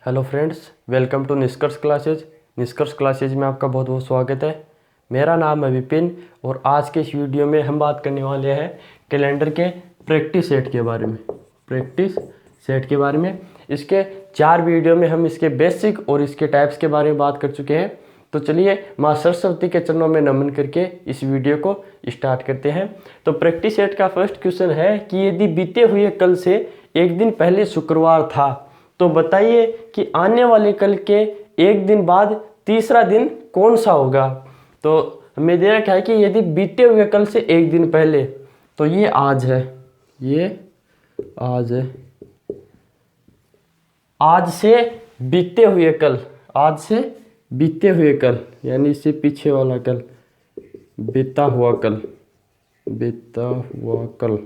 Hello friends, welcome to निष्कर्ष classes. निष्कर्ष classes में आपका बहुत बहुत स्वागत है। मेरा नाम है विपिन और आज के इस वीडियो में हम बात करने वाले हैं कैलेंडर के प्रैक्टिस सेट के बारे में। प्रैक्टिस सेट के बारे में इसके 4 वीडियो में हम इसके बेसिक और इसके टाइप्स के बारे में बात कर चुके हैं। तो चलिए माँ सरस्वती के चरणों में नमन करके इस वीडियो को स्टार्ट करते हैं। तो प्रैक्टिस सेट का फर्स्ट क्वेश्चन है कि यदि बीते हुए कल से एक दिन पहले शुक्रवार था तो बताइए कि आने वाले कल के एक दिन बाद तीसरा दिन कौन सा होगा। तो हमें दे रखा है कि यदि बीते हुए कल से एक दिन पहले, तो ये आज है, ये आज है। आज से बीते हुए कल, आज से बीते हुए कल यानी इससे पीछे वाला कल, बीता हुआ कल, बीता हुआ कल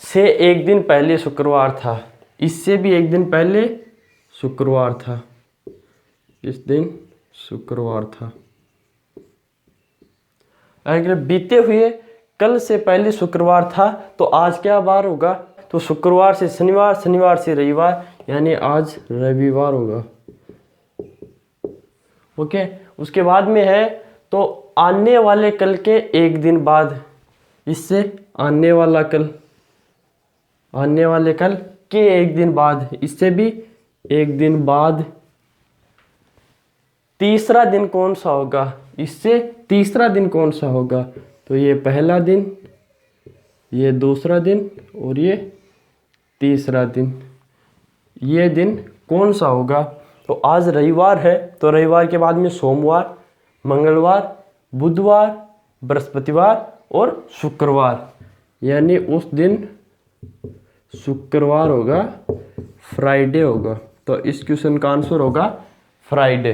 से एक दिन पहले शुक्रवार था। इससे भी एक दिन पहले शुक्रवार था, इस दिन शुक्रवार था। अगर बीते हुए कल से पहले शुक्रवार था तो आज क्या बार होगा? तो शुक्रवार से शनिवार, शनिवार से रविवार, यानी आज रविवार होगा। ओके, उसके बाद में है तो आने वाले कल के एक दिन बाद, इससे आने वाला कल, आने वाले कल के एक दिन बाद, इससे भी एक दिन बाद तीसरा दिन कौन सा होगा? इससे तीसरा दिन कौन सा होगा? तो ये पहला दिन, ये दूसरा दिन और ये तीसरा दिन। ये दिन कौन सा होगा? तो आज रविवार है तो रविवार के बाद में सोमवार, मंगलवार, बुधवार, बृहस्पतिवार और शुक्रवार, यानी उस दिन शुक्रवार होगा, फ्राइडे होगा। तो इस क्वेश्चन का आंसर होगा फ्राइडे।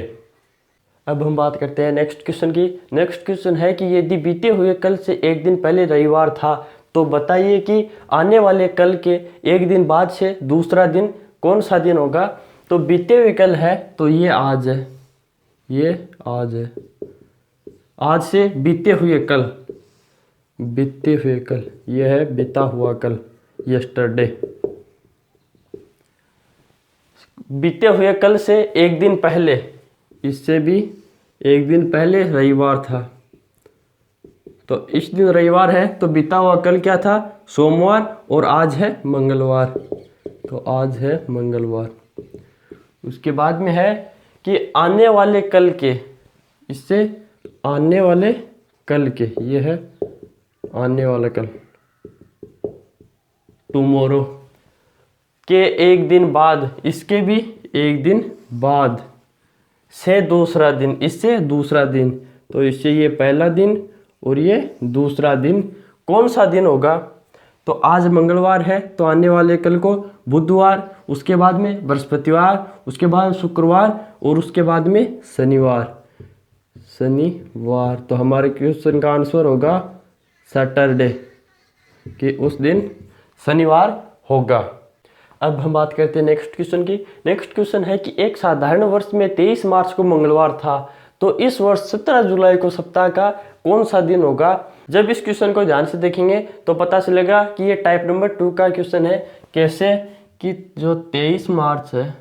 अब हम बात करते हैं नेक्स्ट क्वेश्चन की। नेक्स्ट क्वेश्चन है कि यदि बीते हुए कल से एक दिन पहले रविवार था तो बताइए कि आने वाले कल के एक दिन बाद से दूसरा दिन कौन सा दिन होगा। तो बीते हुए कल है तो ये आज है, ये आज है। आज से बीते हुए कल, बीते हुए कल, ये है बीता हुआ कल, यस्टरडे। बीते हुए कल से एक दिन पहले, इससे भी एक दिन पहले रविवार था। तो इस दिन रविवार है तो बीता हुआ कल क्या था? सोमवार, और आज है मंगलवार। तो आज है मंगलवार। उसके बाद में है कि आने वाले कल के, इससे आने वाले कल के, ये है आने वाला कल, टुमारो के एक दिन बाद, इसके भी एक दिन बाद से दूसरा दिन, इससे दूसरा दिन। तो इससे ये पहला दिन और ये दूसरा दिन कौन सा दिन होगा? तो आज मंगलवार है तो आने वाले कल को बुधवार, उसके बाद में बृहस्पतिवार, उसके बाद शुक्रवार और उसके बाद में शनिवार, शनिवार। तो हमारे क्वेश्चन का आंसर होगा सैटरडे, कि उस दिन शनिवार होगा। अब हम बात करते हैं नेक्स्ट क्वेश्चन की। नेक्स्ट क्वेश्चन है कि एक साधारण वर्ष में 23 मार्च को मंगलवार था तो इस वर्ष 17 जुलाई को सप्ताह का कौन सा दिन होगा। जब इस क्वेश्चन को ध्यान से देखेंगे तो पता चलेगा कि ये टाइप नंबर 2 का क्वेश्चन है। कैसे? कि जो 23 मार्च है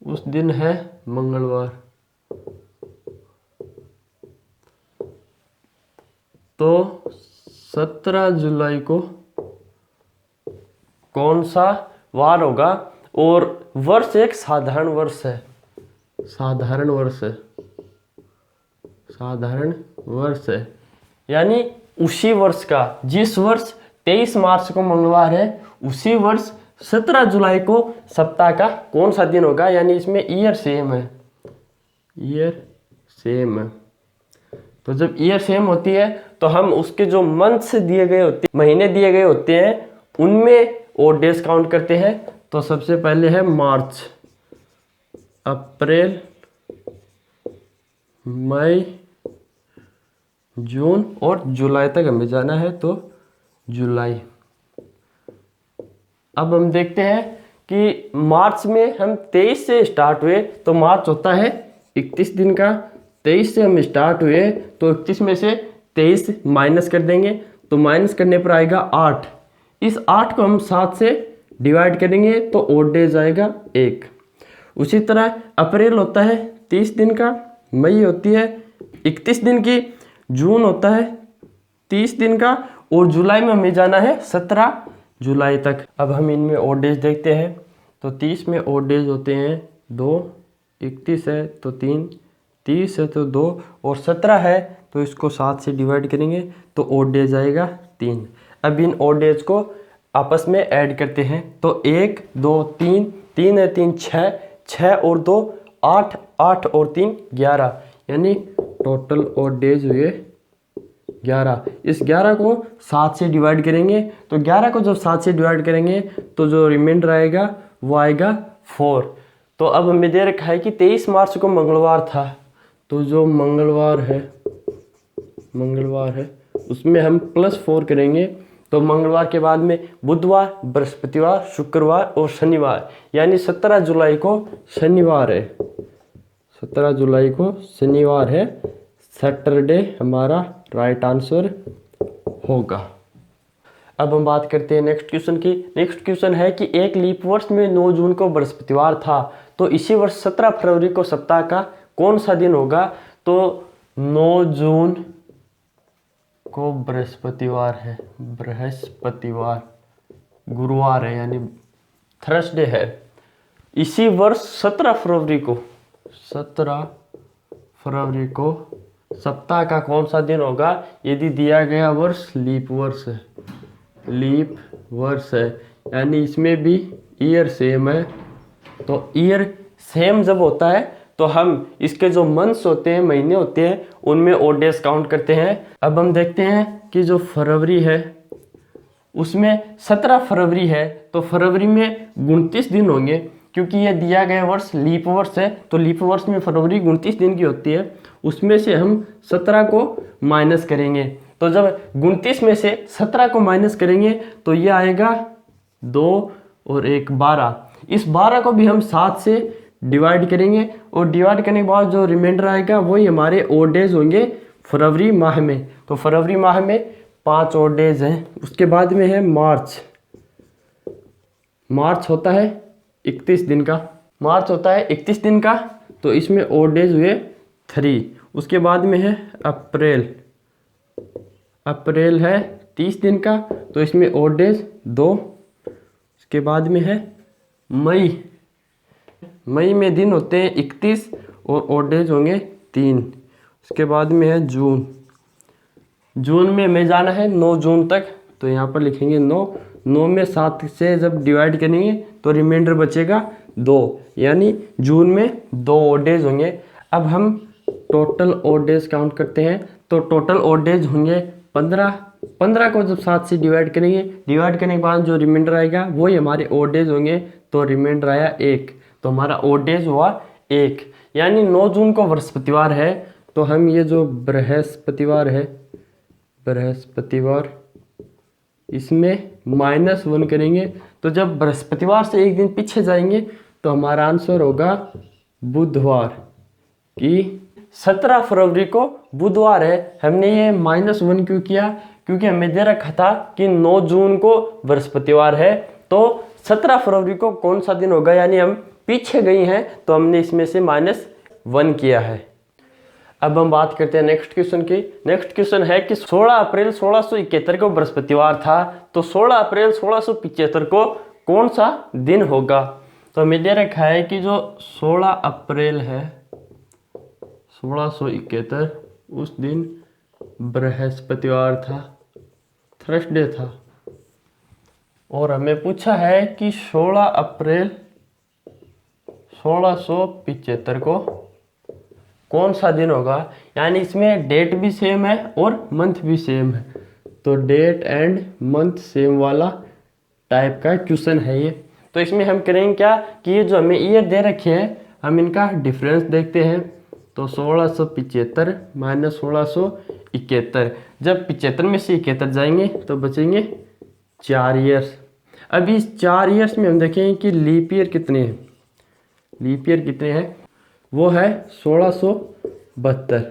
उस दिन है मंगलवार, तो 17 जुलाई को कौन सा वार होगा। और वर्ष एक साधारण वर्ष है, साधारण वर्ष है, साधारण वर्ष है, यानी उसी वर्ष का, जिस वर्ष 23 मार्च को मंगलवार है उसी वर्ष 17 जुलाई को सप्ताह का कौन सा दिन होगा। यानी इसमें ईयर सेम है, ईयर सेम है। तो जब ईयर सेम होती है तो हम उसके जो मंथ्स दिए गए होते हैं, महीने दिए गए होते हैं, उनमें और डेज काउंट करते हैं। तो सबसे पहले है मार्च, अप्रैल, मई, जून और जुलाई तक हमें जाना है, तो जुलाई। अब हम देखते हैं कि मार्च में हम 23 से स्टार्ट हुए तो मार्च होता है 31 दिन का। 23 से हम स्टार्ट हुए तो 31 में से 23 माइनस कर देंगे, तो माइनस करने पर आएगा 8। इस 8 को हम 7 से डिवाइड करेंगे तो ओड डेज आएगा 1। उसी तरह अप्रैल होता है 30 दिन का, मई होती है 31 दिन की, जून होता है 30 दिन का, और जुलाई में हमें जाना है 17 जुलाई तक। अब हम इनमें ओड डेज देखते हैं। तो 30 में ओड डेज होते हैं 2, 31 है तो 3, 30 है तो 2, और 17 है तो इसको 7 से डिवाइड करेंगे तो ओड डेज आएगा 3। अब इन ओड डेज को आपस में ऐड करते हैं तो 1 2 3, 3 है 3 6, 6 और 2 8, 8 और 3 11, यानी टोटल ओड डेज हुए 11। इस 11 को 7 से डिवाइड करेंगे तो 11 को जब 7 से डिवाइड करेंगे तो जो रिमाइंडर आएगा वो आएगा 4। तो अब हमें दे रखा है कि 23 मार्च को मंगलवार था, तो जो मंगलवार है उसमें हम +4 करेंगे। तो मंगलवार के बाद में बुधवार, बृहस्पतिवार, शुक्रवार और शनिवार, यानी 17 जुलाई को शनिवार है। 17 जुलाई को शनिवार है, सैटरडे हमारा राइट आंसर होगा। अब हम बात करते हैं नेक्स्ट क्वेश्चन की। नेक्स्ट क्वेश्चन है कि एक लीप वर्ष में 9 जून को बृहस्पतिवार था, तो इसी वर्ष 17 फरवरी को सप्ताह का कौन सा दिन होगा? तो 9 जून को बृहस्पतिवार है, बृहस्पतिवार गुरुवार है यानी थर्सडे है। इसी वर्ष 17 फरवरी को सप्ताह का कौन सा दिन होगा? यदि दिया गया वर्ष लीप वर्ष है, यानी इसमें भी ईयर सेम है। तो ईयर सेम जब होता है तो हम इसके जो मंथ्स होते हैं, महीने होते हैं, उनमें ओड डेज काउंट करते हैं। अब हम देखते हैं कि जो फरवरी है उसमें 17 फरवरी है, तो फरवरी में 29 दिन होंगे, क्योंकि ये दिया गया वर्ष लीप वर्ष है। तो लीप वर्ष में फरवरी 29 दिन की होती है, उसमें से हम 17 को माइनस करेंगे। तो जब 29 में से 17 को माइनस करेंगे तो ये आएगा 2 और 1 12। इस 12 को भी हम 7 से डिवाइड करेंगे, और डिवाइड करने के बाद जो रिमाइंडर आएगा वही हमारे ओड डेज होंगे फरवरी माह में। तो फरवरी माह में 5 ओड डेज हैं। उसके बाद में है मार्च होता है 31 दिन का, तो इसमें ओड डेज हुए 3। उसके बाद में है अप्रैल है 30 दिन का, तो इसमें ओड डेज 2। उसके बाद में है मई में दिन होते हैं 31 और ओड डेज होंगे 3। उसके बाद में है जून में हमें जाना है 9 जून तक, तो यहाँ पर लिखेंगे 9 में 7 से जब डिवाइड करेंगे तो रिमाइंडर बचेगा 2, यानी जून में 2 ओड डेज होंगे। अब हम टोटल ओड डेज काउंट करते हैं, तो टोटल ओड डेज होंगे 15 को जब 7 से डिवाइड करेंगे, डिवाइड करने के बाद जो रिमाइंडर आएगा वही हमारे ओड डेज होंगे, तो रिमाइंडर आया 1, तो हमारा ओड डेज हुआ 1। यानी 9 जून को बृहस्पतिवार है, तो हम ये जो बृहस्पतिवार इसमें -1 करेंगे। तो जब बृहस्पतिवार से एक दिन पीछे जाएंगे तो हमारा आंसर होगा बुधवार, कि 17 फरवरी को बुधवार है। हमने ये -1 क्यों किया? क्योंकि हमें दे रखा था कि 9 जून को बृहस्पतिवार है, तो 17 फरवरी को कौन सा दिन होगा, यानी हम पीछे गई हैं, तो हमने इसमें से -1 किया है। अब हम बात करते हैं नेक्स्ट क्वेश्चन की। नेक्स्ट क्वेश्चन है कि 16 अप्रैल 1671 को बृहस्पतिवार था, तो 16 अप्रैल 1675 को कौन सा दिन होगा? तो हमें दे रखा है कि जो 16 अप्रैल है 1671, उस दिन बृहस्पतिवार था, थर्सडे था, और हमें पूछा है कि 16 अप्रैल 1675 को कौन सा दिन होगा, यानी इसमें डेट भी सेम है और मंथ भी सेम है। तो डेट एंड मंथ सेम वाला टाइप का क्वेश्चन है ये। तो इसमें हम करेंगे क्या कि ये जो हमें ईयर दे रखे हैं, हम इनका डिफरेंस देखते हैं। तो 1675 - 1671, जब 75 में से 71 जाएंगे तो बचेंगे 4 ईयर्स। अभी इस 4 ईयर्स में हम देखेंगे कि लीप ईयर कितने हैं। वो है 1672।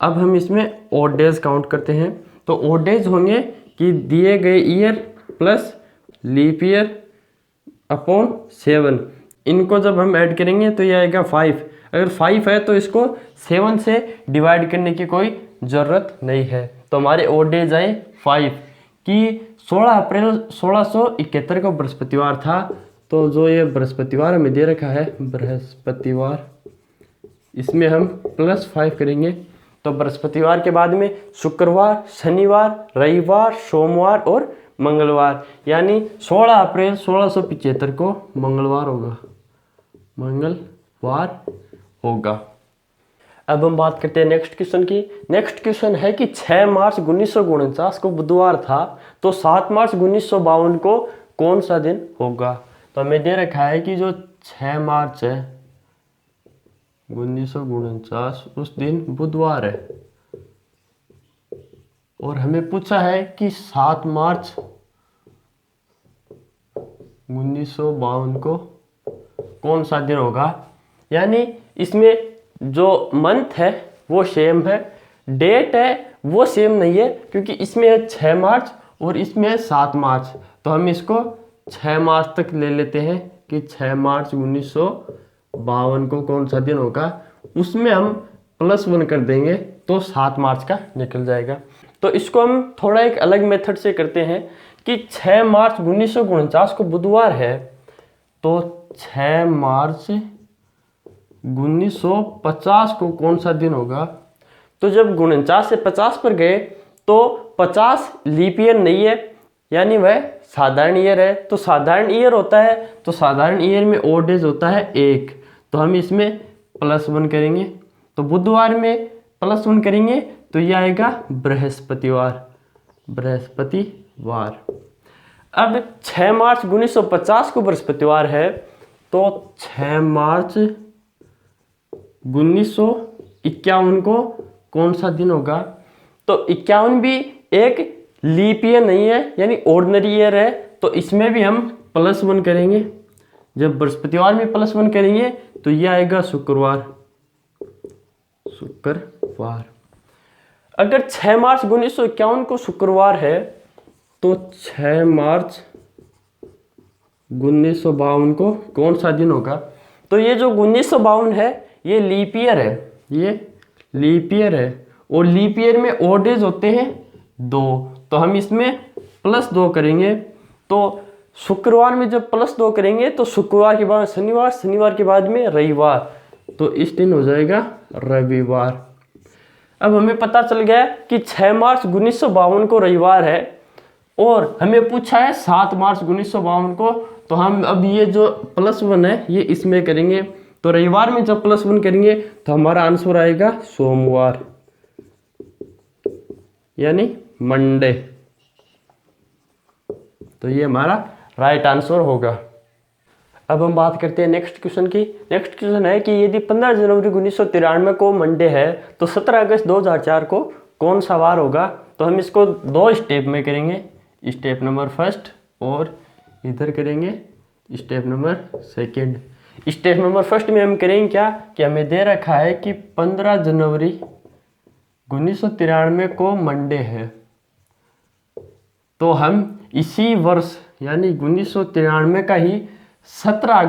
अब हम इसमें ओड डेज काउंट करते हैं। तो ओड डेज होंगे कि दिए गए year plus leap year upon 7, इनको जब हम ऐड करेंगे तो ये आएगा 5। अगर 5 है तो इसको 7 से डिवाइड करने की कोई ज़रूरत नहीं है। तो हमारे ओड डेज आए 5 कि 16 अप्रैल 1671 को बृहस्पतिवार था। तो जो ये बृहस्पतिवार हमें दे रखा है बृहस्पतिवार, इसमें हम +5 करेंगे। तो बृहस्पतिवार के बाद में शुक्रवार, शनिवार, रविवार, सोमवार और मंगलवार, यानी 16 अप्रैल 1675 को मंगलवार होगा, मंगलवार होगा। अब हम बात करते हैं नेक्स्ट क्वेश्चन की। नेक्स्ट क्वेश्चन है कि 6 मार्च 1949 को बुधवार था, तो 7 मार्च 1952 को कौन सा दिन होगा। तो हमें दे रखा है कि जो 6 मार्च है 1949 उस दिन बुधवार है, और हमें पूछा है कि 7 मार्च 1952 को कौन सा दिन होगा। यानी इसमें जो मंथ है वो सेम है, डेट है वो सेम नहीं है, क्योंकि इसमें है 6 मार्च और इसमें है 7 मार्च। तो हम इसको 6 मार्च तक ले लेते हैं कि 6 मार्च 1952 को कौन सा दिन होगा। उसमें हम +1 कर देंगे तो 7 मार्च का निकल जाएगा। तो इसको हम थोड़ा एक अलग मेथड से करते हैं कि 6 मार्च 1949 को बुधवार है, तो 6 मार्च 1950 को कौन सा दिन होगा। तो जब 49 से 50 पर गए तो 50 लीप ईयर नहीं है, यानी वह साधारण ईयर है। तो साधारण ईयर होता है तो साधारण ईयर में ओड डेज होता है 1, तो हम इसमें +1 करेंगे। तो बुधवार में +1 करेंगे तो यह आएगा बृहस्पतिवार, बृहस्पतिवार। अब 6 मार्च 1950 को बृहस्पतिवार है, तो 6 मार्च 1951 को कौन सा दिन होगा। तो 51 भी एक लीप ईयर नहीं है, यानी ऑर्डिनरी ईयर है, तो इसमें भी हम +1 करेंगे। जब बृहस्पतिवार में +1 करेंगे तो यह आएगा शुक्रवार, शुक्रवार। अगर 6 मार्च 1951 को शुक्रवार है, तो 6 मार्च 1952 को कौन सा दिन होगा। तो ये जो 1952 है ये लीप ईयर है, ये लीप ईयर है, और लीप ईयर में ओड डेज होते हैं 2, तो हम इसमें +2 करेंगे। तो शुक्रवार में जब +2 करेंगे तो शुक्रवार के बाद शनिवार, शनिवार के बाद में रविवार, तो इस दिन हो जाएगा रविवार। अब हमें पता चल गया कि 6 मार्च 1952 को रविवार है, और हमें पूछा है 7 मार्च 1952 को। तो हम अब ये जो +1 है ये इसमें करेंगे। तो रविवार में जब +1 करेंगे तो हमारा आंसर आएगा सोमवार, यानी मंडे। तो ये हमारा राइट आंसर होगा। अब हम बात करते हैं नेक्स्ट क्वेश्चन की। नेक्स्ट क्वेश्चन है कि यदि 15 जनवरी 1993 को मंडे है, तो 17 अगस्त 2004 को कौन सा वार होगा। तो हम इसको 2 स्टेप में करेंगे, स्टेप नंबर 1 और इधर करेंगे स्टेप नंबर 2। स्टेप नंबर 1 में हम करेंगे क्या कि हमें दे रखा है कि 15 जनवरी 1993 को मंडे है, तो हम इसी वर्ष यानी 1993 का ही 17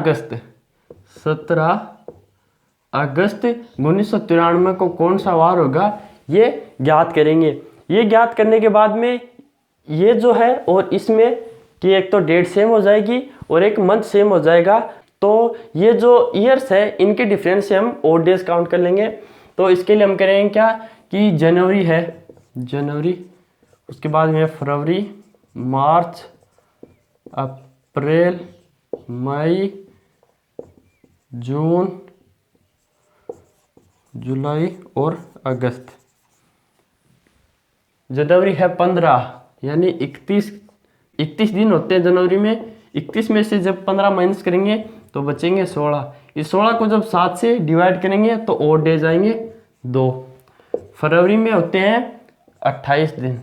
अगस्त 1993 को कौन सा वार होगा ये ज्ञात करेंगे। ये ज्ञात करने के बाद में ये जो है और इसमें कि एक तो डेट सेम हो जाएगी और एक मंथ सेम हो जाएगा, तो ये जो ईयर्स है इनके डिफरेंस से हम ओड डेज काउंट कर लेंगे। तो इसके लिए हम करेंगे क्या कि जनवरी है, जनवरी, उसके बाद में फरवरी, मार्च, अप्रैल, मई, जून, जुलाई और अगस्त। जनवरी है 15, यानी 31 दिन होते हैं जनवरी में। 31 में से जब 15 माइनस करेंगे तो बचेंगे 16। इस 16 को जब 7 से डिवाइड करेंगे तो ओड डेज आएंगे 2। फरवरी में होते हैं 28 दिन,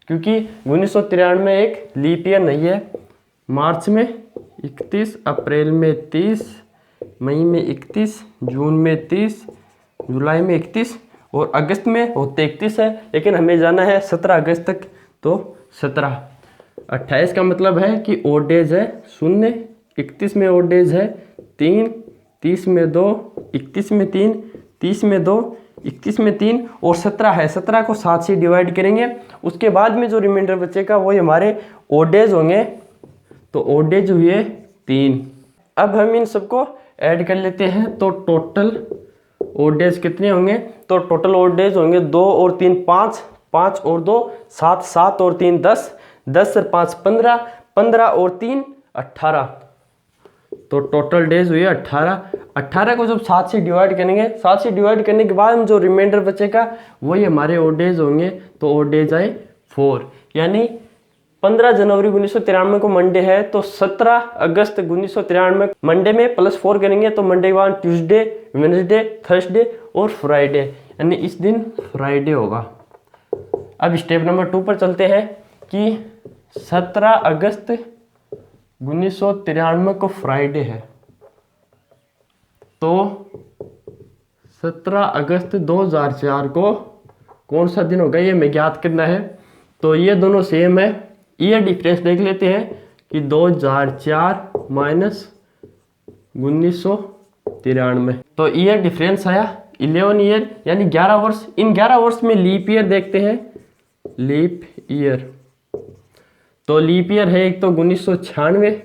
क्योंकि 1993 में एक लीप ईयर नहीं है। मार्च में 31, अप्रैल में 30, मई में 31, जून में 30, जुलाई में 31 और अगस्त में होते 31 है, लेकिन हमें जाना है 17 अगस्त तक, तो 17। 28 का मतलब है कि ओड डेज है 0, 31 में ओड डेज है 3, 30 में 2, 31 में 3, 30 में 2, 31 में 3 और 17 है। 17 को 7 से डिवाइड करेंगे, उसके बाद में जो रिमाइंडर बचेगा वो हमारे ओड डेज होंगे। तो ओड डेज हुए 3। अब हम इन सबको ऐड कर लेते हैं, तो टोटल ओड डेज कितने होंगे? तो टोटल ओड डेज होंगे 2 और 3 5, 5 और 2 7, 7 और 3 10, 10 और 5 15, 15 और 3 18। तो टोटल डेज हुए 18। 18 को जब 7 से डिवाइड करेंगे, 7 से डिवाइड करने के बाद जो रिमाइंडर बचेगा वही हमारे ओड डेज होंगे। तो ओड डेज आए 4। यानी 15 जनवरी 1993 को मंडे है, तो 17 अगस्त 1993 मंडे में +4 करेंगे, तो मंडे के बाद ट्यूसडे, वेडनेसडे, थर्सडे और फ्राइडे, यानी इस दिन फ्राइडे होगा। अब स्टेप नंबर 2 पर चलते हैं कि 17 अगस्त 1993 को फ्राइडे है, तो 17 अगस्त 2004 को कौन सा दिन होगा ये हमें ज्ञात करना है। तो ये दोनों सेम है, ईयर डिफरेंस देख लेते हैं कि 2004 माइनस 1993, तो ईयर डिफरेंस आया 11 ईयर, यानी 11 वर्ष। इन 11 वर्ष में लीप ईयर देखते हैं, लीप ईयर। तो लीप ईयर है एक तो 1996,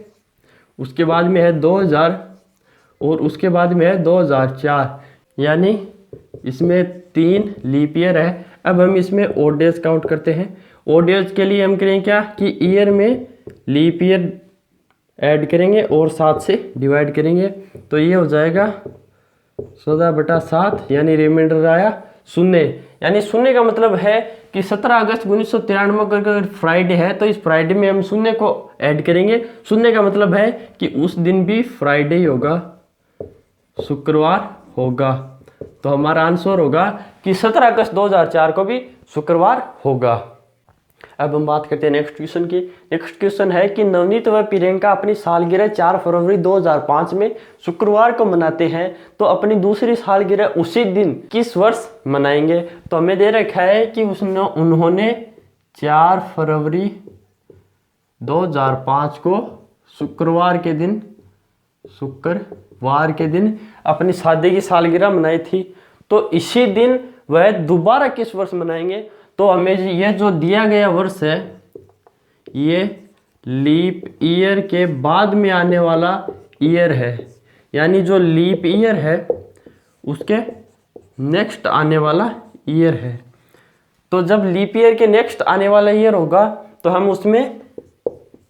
उसके बाद में है 2000 और उसके बाद में है 2004, यानी इसमें 3 लीप ईयर है। अब हम इसमें ओड डेज काउंट करते हैं। ओड डेज के लिए हम करेंगे क्या कि ईयर में लीप ईयर ऐड करेंगे और 7 से डिवाइड करेंगे, तो ये हो जाएगा 14/7, यानी रिमाइंडर आया 0। यानी 0 का मतलब है कि 17 अगस्त 1993 को अगर फ्राइडे है तो इस फ्राइडे में हम 0 को ऐड करेंगे। 0 का मतलब है कि उस दिन भी फ्राइडे ही होगा, शुक्रवार होगा। तो हमारा आंसर होगा कि 17 अगस्त 2004 को भी शुक्रवार होगा। अब हम बात करते हैं नेक्स्ट क्वेश्चन की। नेक्स्ट क्वेश्चन है कि नवनीत व प्रियंका अपनी सालगिरह 4 फरवरी 2005 में शुक्रवार को मनाते हैं, तो अपनी दूसरी सालगिरह उसी दिन किस वर्ष मनाएंगे? तो हमें दे रखा है कि उन्होंने 4 फरवरी 2005 को शुक्रवार के दिन अपनी शादी की सालगिरह मनाई थी, तो इसी दिन वह दोबारा किस वर्ष मनाएंगे? तो हमें ये जो दिया गया वर्ष है ये लीप ईयर के बाद में आने वाला ईयर है, यानी जो लीप ईयर है उसके नेक्स्ट आने वाला ईयर है। तो जब लीप ईयर के नेक्स्ट आने वाला ईयर होगा तो हम उसमें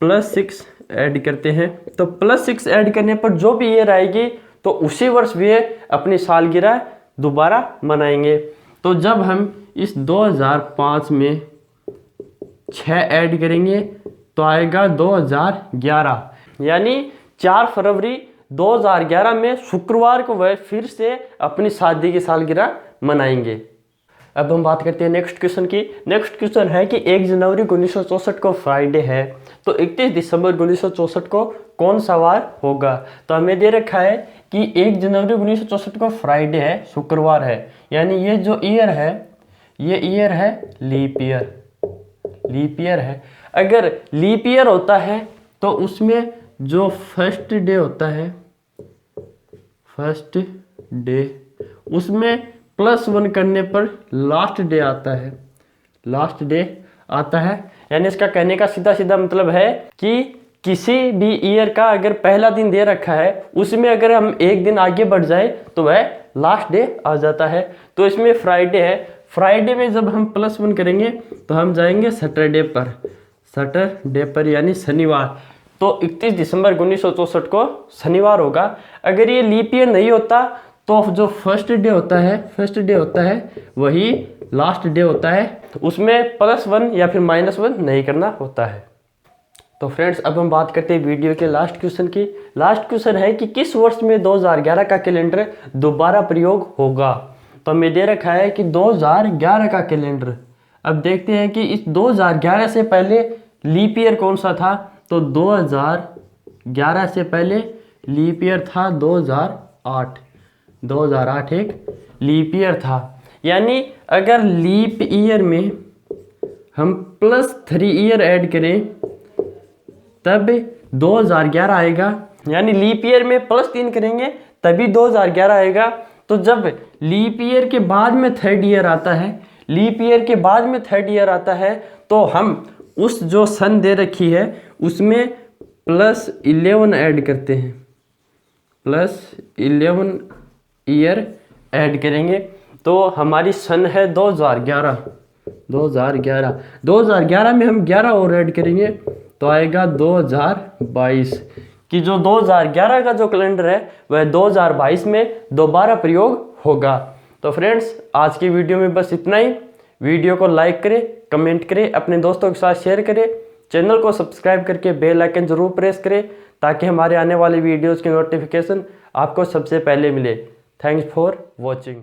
+6 ऐड करते हैं। तो +6 ऐड करने पर जो भी ईयर आएगी तो उसी वर्ष वे अपनी सालगिरह दोबारा मनाएंगे। तो जब हम इस 2005 में 6 ऐड करेंगे तो आएगा 2011, यानी 4 फरवरी 2011 में शुक्रवार को वह फिर से अपनी शादी की सालगिरह मनाएंगे। अब हम बात करते हैं नेक्स्ट क्वेश्चन की। नेक्स्ट क्वेश्चन है कि 1 जनवरी 1964 को फ्राइडे है, तो 31 दिसंबर 1964 को कौन सा वार होगा? तो हमें दे रखा है कि 1 जनवरी 1964 को फ्राइडे है, शुक्रवार है, यानी ये जो ईयर है ये ईयर है लीप ईयर है। अगर लीप ईयर होता है तो उसमें जो फर्स्ट डे होता है, फर्स्ट डे, उसमें +1 करने पर लास्ट डे आता है। यानी इसका कहने का सीधा सीधा मतलब है कि किसी भी ईयर का अगर पहला दिन दे रखा है उसमें अगर हम एक दिन आगे बढ़ जाए तो वह लास्ट डे आ जाता है। तो इसमें फ्राइडे है, फ्राइडे में जब हम +1 करेंगे तो हम जाएंगे सैटरडे पर, यानी शनिवार। तो 31 दिसंबर 1964 को शनिवार होगा। अगर ये लीप ईयर नहीं होता तो जो फर्स्ट डे होता है वही लास्ट डे होता है, उसमें +1 या फिर -1 नहीं करना होता है। तो फ्रेंड्स अब हम बात करते हैं वीडियो के लास्ट क्वेश्चन की। लास्ट क्वेश्चन है कि किस वर्ष में 2011 का कैलेंडर दोबारा प्रयोग होगा? तो हमें दे रखा है कि 2011 का कैलेंडर। अब देखते हैं कि इस 2011 से पहले लीप ईयर कौन सा था? तो 2011 से पहले लीप ईयर था 2008 एक लीप ईयर था। यानी अगर लीप ईयर में हम +3 ईयर ऐड करें तब 2011 आएगा। यानी लीप ईयर में +3 करेंगे तभी 2011 आएगा। तो जब लीप ईयर के बाद में थर्ड ईयर आता है, लीप ईयर के बाद में थर्ड ईयर आता है, तो हम उस जो सन दे रखी है उसमें +11 ऐड करते हैं, +11 ईयर ऐड करेंगे। तो हमारी सन है 2011। 2011 में हम 11 और ऐड करेंगे तो आएगा 2022। कि जो 2011 का जो कैलेंडर है वह 2022 में दोबारा प्रयोग होगा। तो फ्रेंड्स आज की वीडियो में बस इतना ही। वीडियो को लाइक करें, कमेंट करें, अपने दोस्तों के साथ शेयर करें, चैनल को सब्सक्राइब करके बेल आइकन जरूर प्रेस करें ताकि हमारे आने वाली वीडियोज़ की नोटिफिकेशन आपको सबसे पहले मिले। Thanks for watching.